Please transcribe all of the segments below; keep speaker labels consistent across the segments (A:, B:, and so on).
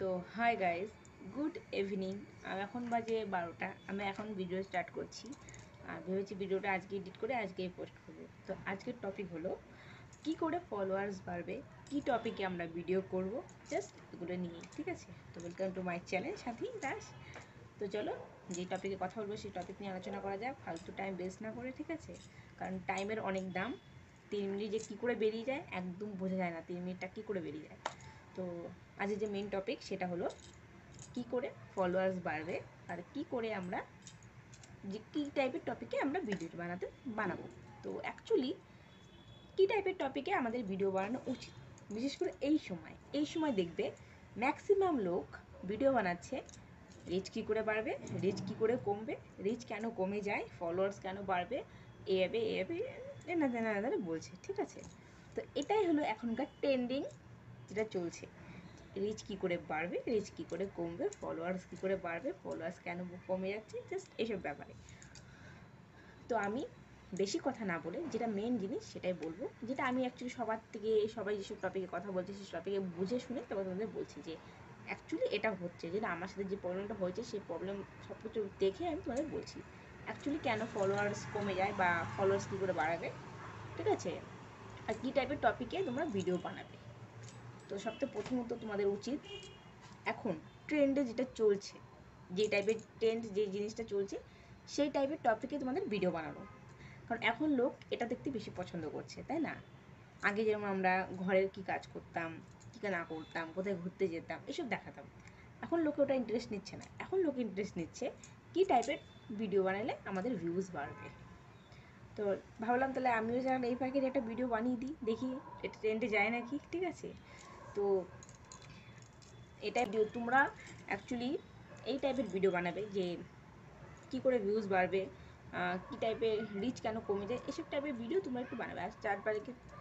A: তো hi guys, good evening. এখন বাজে 12টা। আমি এখন ভিডিও স্টার্ট করছি আর ভেবেছি ভিডিওটা আজকে এডিট করে আজকেই পোস্ট করবো। তো আজকের টপিক হলো কি করে ফলোয়ার্স বাড়বে, কি টপিকে আমরা ভিডিও করব, জাস্ট এগুলো নিয়ে। ঠিক আছে, তো ওয়েলকাম টু মাই চ্যানেল সাথী দাস। তো চলো, যে টপিকে কথা বলবো সেই টপিক নিয়ে আলোচনা করা যাক, ফালতু টাইম ওয়েস্ট না করে। ঠিক আছে, কারণ টাইমের অনেক দাম। 3 মিনিট যে কী করে বেরিয়ে যায় একদম বোঝা যায় না, 3 মিনিটটা কী করে বেরিয়ে যায়। তো আজকে যে মেন টপিক সেটা হলো কি করে ফলোয়ার্স বাড়বে আর কি করে আমরা যে কী টাইপের টপিকে আমরা ভিডিও বানাবো। তো অ্যাকচুয়ালি কী টাইপের টপিকে আমাদের ভিডিও বানানো উচিত, বিশেষ করে এই সময় দেখবে ম্যাক্সিমাম লোক ভিডিও বানাচ্ছে রিচ কী করে বাড়বে, রিচ কী করে কমবে, রিচ কেন কমে যায়, ফলোয়ার্স কেন বাড়বে, এভাবে এনা বলছে। ঠিক আছে, তো এটাই হলো এখনকার ট্রেন্ডিং যেটা চলছে। রিচ কী করে বাড়বে, রিচ কী করে কমবে, ফলোয়ার্স কী করে বাড়বে, ফলোয়ার্স কেন কমে যাচ্ছে, জাস্ট এইসব ব্যাপারে। তো আমি বেশি কথা না বলে যেটা মেন জিনিস সেটাই বলবো, যেটা আমি অ্যাকচুয়ালি সবাই যেসব টপিকে কথা বলছে সেই টপিকে বুঝে শুনে তারপর তোমাদের বলছি যে অ্যাকচুয়ালি এটা হচ্ছে, যেটা আমার সাথে যে প্রবলেমটা হয়েছে সেই প্রবলেম সব কিছু দেখে আমি তোমাদের বলছি অ্যাকচুয়ালি কেন ফলোয়ার্স কমে যায় বা ফলোয়ার্স কী করে বাড়াবে। ঠিক আছে, আর কী টাইপের টপিকে তোমরা ভিডিও বানাবে। তো সবথেকে প্রথমত তোমাদের উচিত এখন ট্রেন্ডে যেটা চলছে, যে টাইপের ট্রেন্ড যে জিনিসটা চলছে সেই টাইপের টপিকে তোমাদের ভিডিও বানানো। কারণ এখন লোক এটা দেখতে বেশি পছন্দ করছে, তাই না? আগে যেমন আমরা ঘরের কি কাজ করতাম, কী না করতাম, কোথায় ঘুরতে যেতাম, এসব দেখাতাম। এখন লোকে ওটা ইন্টারেস্ট নিচ্ছে না, এখন লোকে ইন্টারেস্ট নিচ্ছে কী টাইপের ভিডিও বানালে আমাদের ভিউজ বাড়বে। তো ভাবলাম তাহলে আমিও যেন এই প্যাকেজ একটা ভিডিও বানিয়ে দিই, দেখি এটা ট্রেন্ডে যায় নাকি। ঠিক আছে, তো এটাই ভিডিও তোমরা অ্যাকচুয়ালি এই টাইপের ভিডিও বানাবে যে কী করে ভিউজ বাড়বে, কী টাইপের রিচ কেন কমে যায়, এসব টাইপের ভিডিও তোমরা একটু বানাবে। আর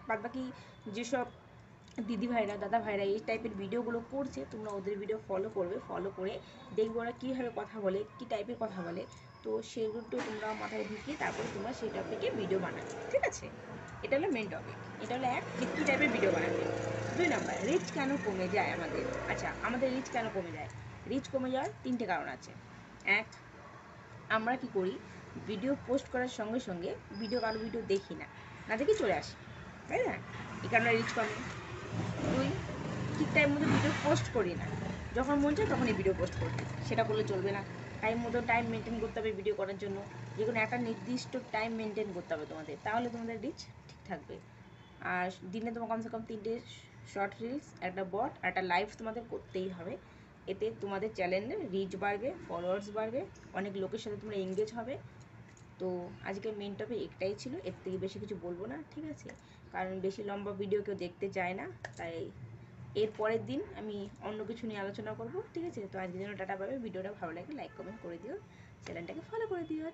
A: বাদ বাকি যেসব দিদি ভাইরা দাদা ভাইরা এই টাইপের ভিডিওগুলো করছে তোমরা ওদের ভিডিও ফলো করবে, ফলো করে দেখবে ওরা কীভাবে কথা বলে, কী টাইপের কথা বলে। তো সেগুলো তোমরা মাথায় ঢুকিয়ে তারপরে তোমরা সেই টপিকে ভিডিও বানাবে। ঠিক আছে, এটা হলো মেন টপিক। এটা হলো এক, যে কী টাইপের ভিডিও বানাবে। 2 নাম্বার, রিচ কেন কমে যায় আমাদের। আচ্ছা, আমাদের রিচ কেন কমে যায়? রিচ কমে যাওয়ার 3টে কারণ আছে। এক, আমরা কি করি, ভিডিও পোস্ট করার সঙ্গে সঙ্গে কারো ভিডিও দেখি না, না দেখে চলে আসি, তাই না? এই কারণে রিচ কমে। 2, ঠিক টাইম মতো ভিডিও পোস্ট করি না, যখন মন চায় তখনই ভিডিও পোস্ট করতে, সেটা করলে চলবে না। টাইম মেনটেন করতে হবে ভিডিও করার জন্য, যে কোনো একটা নির্দিষ্ট টাইম মেনটেন করতে হবে তোমাদের, তাহলে তোমাদের রিচ ঠিক থাকবে। আর দিনে তোমার কমসে কম 3টে শর্ট রিলস, একটা বট আর একটা লাইভ তোমাদের করতেই হবে। এতে তোমাদের চ্যানেলের রিচ বাড়বে, ফলোয়ার্স বাড়বে, অনেক লোকের সাথে তোমরা এঙ্গেজ হবে। তো আজকের মেন টপিক একটাই ছিল, এর থেকে বেশি কিছু বলবো না। ঠিক আছে, কারণ বেশি লম্বা ভিডিও কেউ দেখতে চায় না, তাই এর পরের দিন আমি অন্য কিছু নিয়ে আলোচনা করব। ঠিক আছে, তো আজকের জন্য টাটা পাবে। ভিডিওটা ভালো লাগে লাইক কমেন্ট করে দিও, চ্যানেলটাকে ফলো করে দিও।